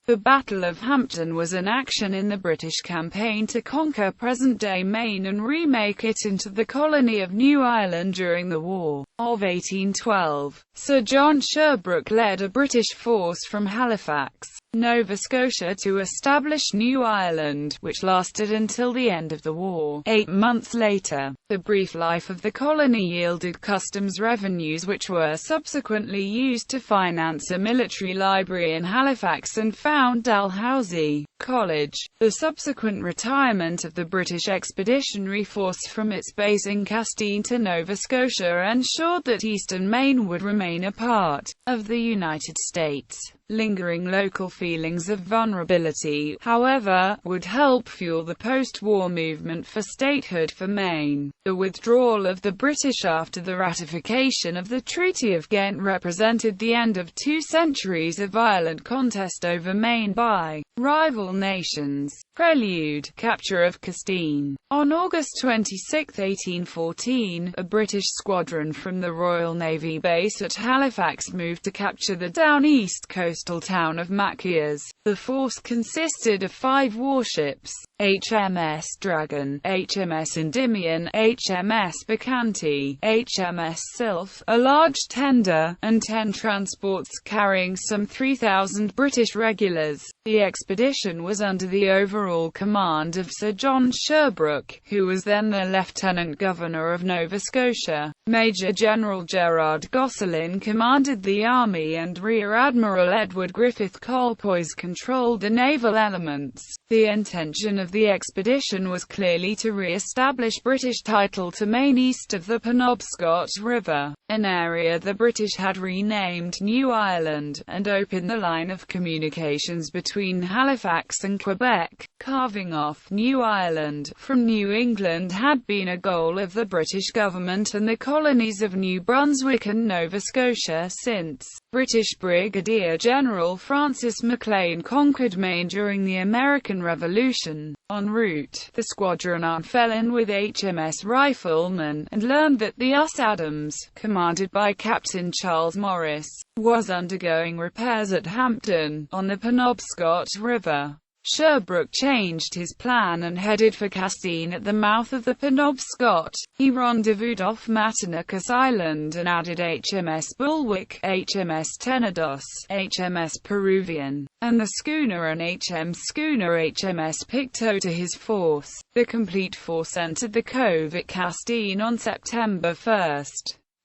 The Battle of Hampden was an action in the British campaign to conquer present-day Maine and remake it into the colony of New Ireland during the War of 1812. Sir John Sherbrooke led a British force from Halifax, Nova Scotia to establish New Ireland, which lasted until the end of the war. 8 months later, the brief life of the colony yielded customs revenues which were subsequently used to finance a military library in Halifax and found Dalhousie College. The subsequent retirement of the British Expeditionary Force from its base in Castine to Nova Scotia ensured that eastern Maine would remain a part of the United States. Lingering local feelings of vulnerability, however, would help fuel the post-war movement for statehood for Maine. The withdrawal of the British after the ratification of the Treaty of Ghent represented the end of 2 centuries of violent contest over Maine by rival nations. Prelude: capture of Castine. On August 26, 1814, a British squadron from the Royal Navy base at Halifax moved to capture the down-east coastal town of Machias. The force consisted of 5 warships: HMS Dragon, HMS Endymion, HMS Bacchante, HMS Sylph, a large tender, and 10 transports carrying some 3,000 British regulars. The expedition was under the overall command of Sir John Sherbrooke, who was then the Lieutenant Governor of Nova Scotia. Major General Gerard Gosselin commanded the army and Rear Admiral Edward Griffith Colpoys controlled the naval elements. The intention of the expedition was clearly to re-establish British title to Maine east of the Penobscot River, an area the British had renamed New Ireland, and open the line of communications between Halifax and Quebec. Carving off New Ireland from New England had been a goal of the British government and the colonies of New Brunswick and Nova Scotia since British Brigadier General Francis Maclean conquered Maine during the American Revolution. En route, the squadron fell in with HMS Rifleman, and learned that the US Adams, commanded by Captain Charles Morris, was undergoing repairs at Hampden, on the Penobscot River. Sherbrooke changed his plan and headed for Castine at the mouth of the Penobscot. He rendezvoused off Matanucas Island and added HMS Bulwark, HMS Tenedos, HMS Peruvian, and the schooner and schooner HMS Pictou to his force. The complete force entered the cove at Castine on September 1.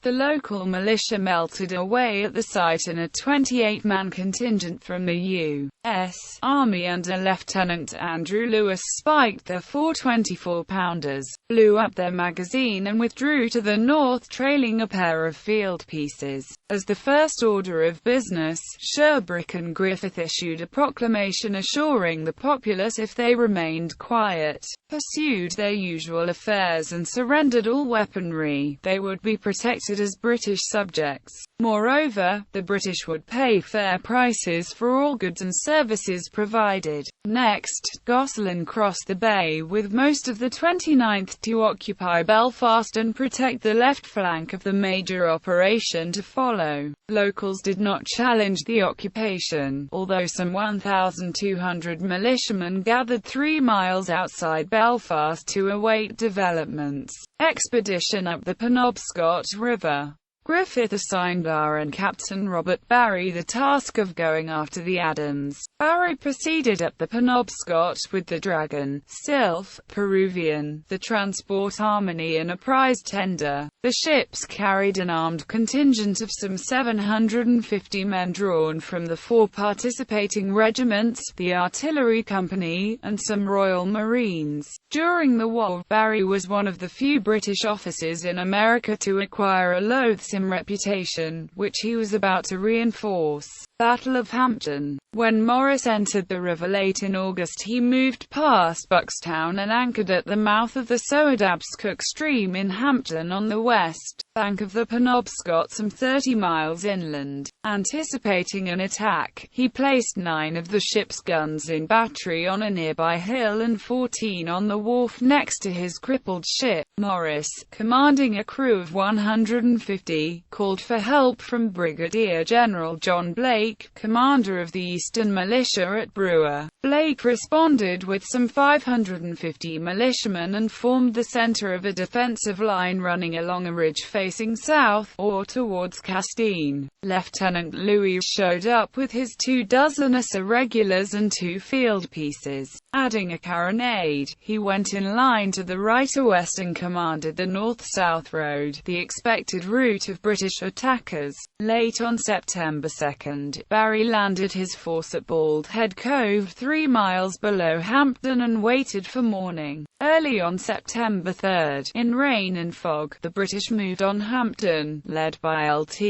The local militia melted away at the site and a 28-man contingent from the U.S. Army under Lieutenant Andrew Lewis spiked their 4 24-pounders, blew up their magazine and withdrew to the north trailing a pair of field pieces. As the first order of business, Sherbrooke and Griffith issued a proclamation assuring the populace if they remained quiet, pursued their usual affairs and surrendered all weaponry, they would be protected as British subjects. Moreover, the British would pay fair prices for all goods and services provided. Next, Gosselin crossed the bay with most of the 29th to occupy Belfast and protect the left flank of the major operation to follow. Locals did not challenge the occupation, although some 1,200 militiamen gathered 3 miles outside Belfast to await developments. Expedition up the Penobscot River. Griffith assigned Baron Captain Robert Barry the task of going after the Adams. Barry proceeded up the Penobscot with the Dragon, Sylph, Peruvian, the transport Harmony and a prize tender. The ships carried an armed contingent of some 750 men drawn from the 4 participating regiments, the Artillery Company, and some Royal Marines. During the war, Barry was one of the few British officers in America to acquire a loathsome reputation, which he was about to reinforce. Battle of Hampden. When Morris entered the river late in August, he moved past Buckstown and anchored at the mouth of the Soadabscook Stream in Hampden on the west bank of the Penobscot, some 30 miles inland. Anticipating an attack, he placed 9 of the ship's guns in battery on a nearby hill and 14 on the wharf next to his crippled ship. Morris, commanding a crew of 150, called for help from Brigadier General John Blake, Blake, commander of the Eastern Militia at Brewer. Blake responded with some 550 militiamen and formed the center of a defensive line running along a ridge facing south, or towards Castine. Lieutenant Louis showed up with his 24 irregulars and 2 field pieces. Adding a carronade, he went in line to the right or west and commanded the north-south road, the expected route of British attackers. Late on September 2, Barry landed his force at Bald Head Cove 3 miles below Hampden and waited for morning. Early on September 3, in rain and fog, the British moved on Hampden, led by Lt.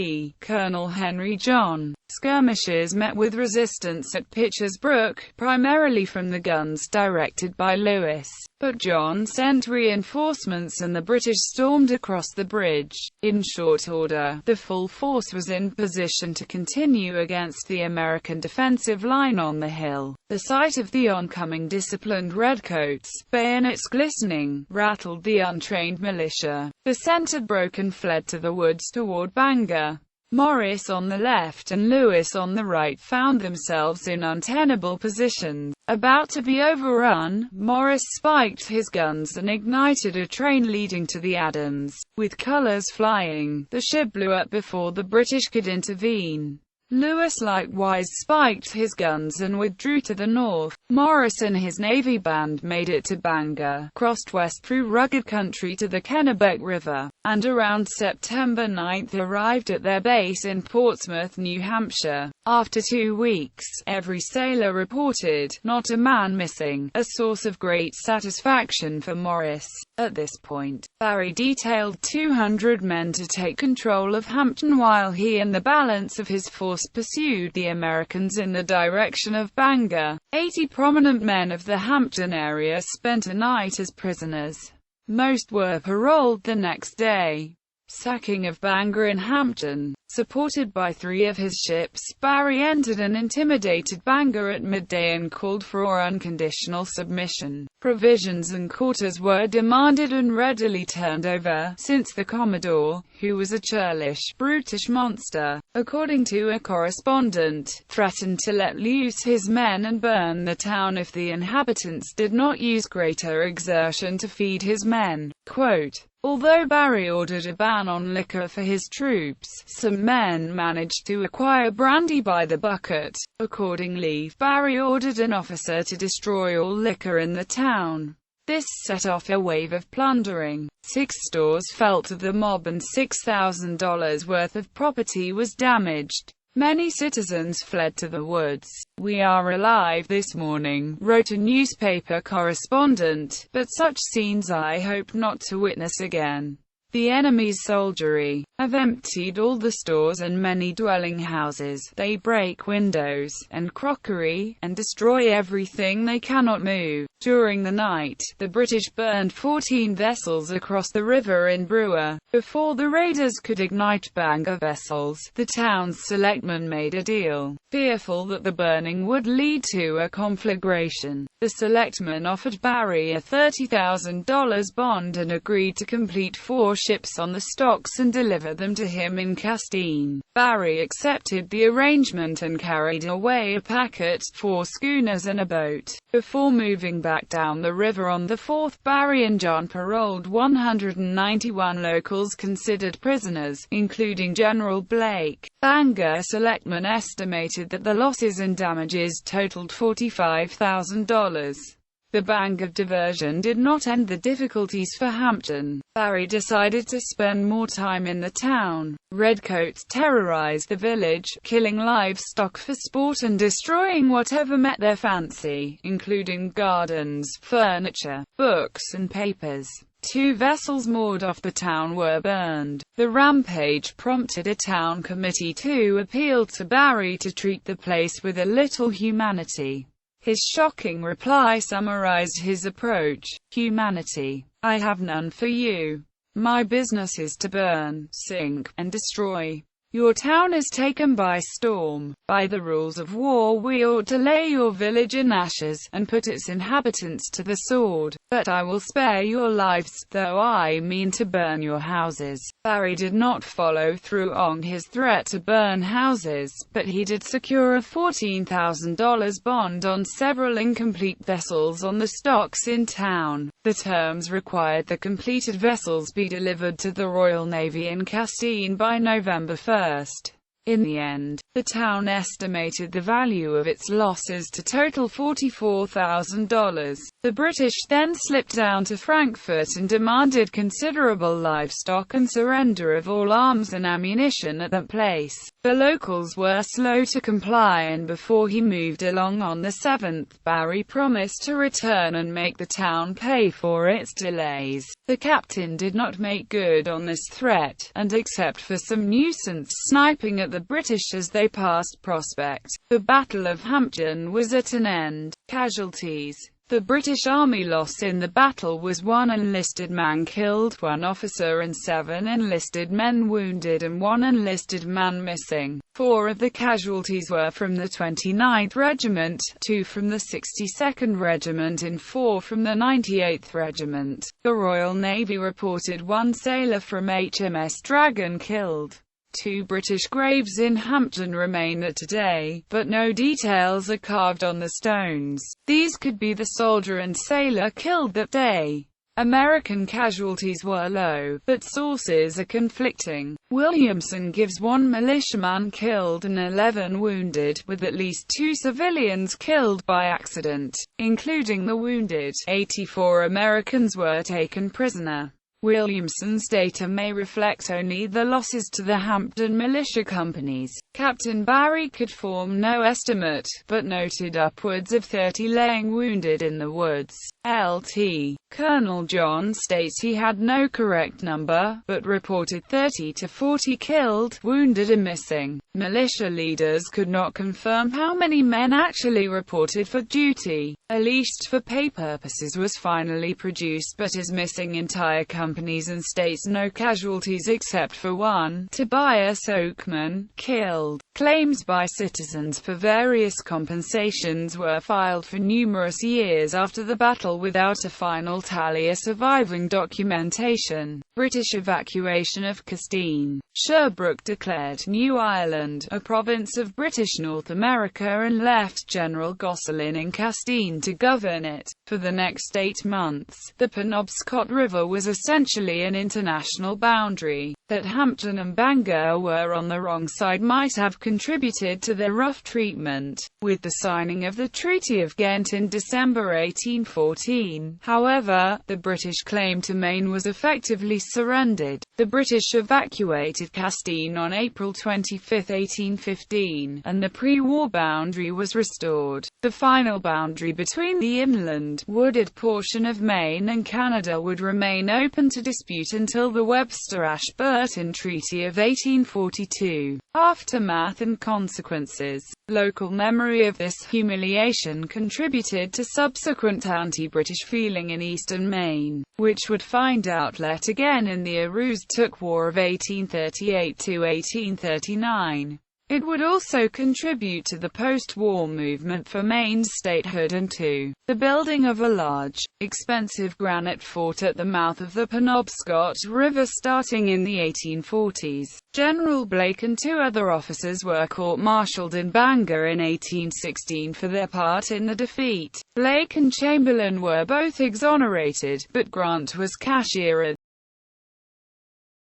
Colonel Henry John. Skirmishes met with resistance at Pitcher's Brook, primarily from the guns directed by Lewis, but John sent reinforcements and the British stormed across the bridge. In short order, the full force was in position to continue against the American defensive line on the hill. The sight of the oncoming disciplined redcoats, bayonets glistening, rattled the untrained militia. The center broke and fled to the woods toward Bangor. Morris on the left and Lewis on the right found themselves in untenable positions. About to be overrun, Morris spiked his guns and ignited a train leading to the Adams. With colors flying, the ship blew up before the British could intervene. Lewis likewise spiked his guns and withdrew to the north. Morris and his navy band made it to Bangor, crossed west through rugged country to the Kennebec River, and around September 9 arrived at their base in Portsmouth, New Hampshire. After 2 weeks, every sailor reported, not a man missing, a source of great satisfaction for Morris. At this point, Barry detailed 200 men to take control of Hampden while he and the balance of his force pursued the Americans in the direction of Bangor. 80 prominent men of the Hampden area spent a night as prisoners. Most were paroled the next day. Sacking of Bangor in Hampden. Supported by 3 of his ships, Barry entered and intimidated Bangor at midday and called for unconditional submission. Provisions and quarters were demanded and readily turned over, since the Commodore, who was a churlish, brutish monster, according to a correspondent, threatened to let loose his men and burn the town if the inhabitants did not use greater exertion to feed his men. Quote, although Barry ordered a ban on liquor for his troops, some men managed to acquire brandy by the bucket. Accordingly, Barry ordered an officer to destroy all liquor in the town. This set off a wave of plundering. 6 stores fell to the mob and $6,000 worth of property was damaged. Many citizens fled to the woods. "We are alive this morning," wrote a newspaper correspondent, "but such scenes I hope not to witness again. The enemy's soldiery have emptied all the stores and many dwelling houses. They break windows and crockery, and destroy everything they cannot move." During the night, the British burned 14 vessels across the river in Brewer. Before the raiders could ignite Bangor vessels, the town's selectmen made a deal. Fearful that the burning would lead to a conflagration, the selectmen offered Barry a $30,000 bond and agreed to complete 4 ships on the stocks and deliver them to him in Castine. Barry accepted the arrangement and carried away a packet, 4 schooners and a boat. Before moving back down the river on the 4th, Barry and John paroled 191 locals considered prisoners, including General Blake. Bangor selectmen estimated that the losses and damages totaled $45,000. The Bangor diversion did not end the difficulties for Hampden. Barry decided to spend more time in the town. Redcoats terrorized the village, killing livestock for sport and destroying whatever met their fancy, including gardens, furniture, books and papers. 2 vessels moored off the town were burned. The rampage prompted a town committee to appeal to Barry to treat the place with a little humanity. His shocking reply summarized his approach. "Humanity. I have none for you. My business is to burn, sink, and destroy. Your town is taken by storm. By the rules of war we ought to lay your village in ashes, and put its inhabitants to the sword. But I will spare your lives, though I mean to burn your houses. Barry did not follow through on his threat to burn houses, but he did secure a $14,000 bond on several incomplete vessels on the stocks in town. The terms required the completed vessels be delivered to the Royal Navy in Castine by November 1. In the end, the town estimated the value of its losses to total $44,000. The British then slipped down to Frankfurt and demanded considerable livestock and surrender of all arms and ammunition at that place. The locals were slow to comply, and before he moved along on the 7th, Barry promised to return and make the town pay for its delays. The captain did not make good on this threat, and except for some nuisance sniping at the British as they passed Prospect, the Battle of Hampden was at an end. Casualties. The British Army loss in the battle was 1 enlisted man killed, 1 officer and 7 enlisted men wounded and 1 enlisted man missing. 4 of the casualties were from the 29th Regiment, 2 from the 62nd Regiment and 4 from the 98th Regiment. The Royal Navy reported 1 sailor from HMS Dragon killed. 2 British graves in Hampden remain today, but no details are carved on the stones. These could be the soldier and sailor killed that day. American casualties were low, but sources are conflicting. Williamson gives 1 militiaman killed and 11 wounded, with at least 2 civilians killed by accident, including the wounded. 84 Americans were taken prisoner. Williamson's data may reflect only the losses to the Hampden militia companies. Captain Barry could form no estimate, but noted upwards of 30 laying wounded in the woods. Lt. Colonel John states he had no correct number, but reported 30 to 40 killed, wounded and missing. Militia leaders could not confirm how many men actually reported for duty. A list for pay purposes was finally produced but is missing entire companies and states no casualties except for 1, Tobias Oakman, killed. Claims by citizens for various compensations were filed for numerous years after the battle without a final tally or surviving documentation. British evacuation of Castine. Sherbrooke declared New Ireland a province of British North America and left General Gosselin in Castine to govern it. For the next 8 months, the Penobscot River was essentially an international boundary. That Hampden and Bangor were on the wrong side might have contributed to their rough treatment. With the signing of the Treaty of Ghent in December 1814, however, the British claim to Maine was effectively surrendered. The British evacuated Castine on April 25, 1815, and the pre-war boundary was restored. The final boundary between the inland, wooded portion of Maine and Canada would remain open to dispute until the Webster-Ashburton Treaty of 1842. Aftermath and consequences. Local memory of this humiliation contributed to subsequent anti-British feeling in eastern Maine, which would find outlet again in the Aroostook War of 1838 to 1839. It would also contribute to the post-war movement for Maine's statehood and to the building of a large, expensive granite fort at the mouth of the Penobscot River starting in the 1840s. General Blake and 2 other officers were court-martialed in Bangor in 1816 for their part in the defeat. Blake and Chamberlain were both exonerated, but Grant was cashiered.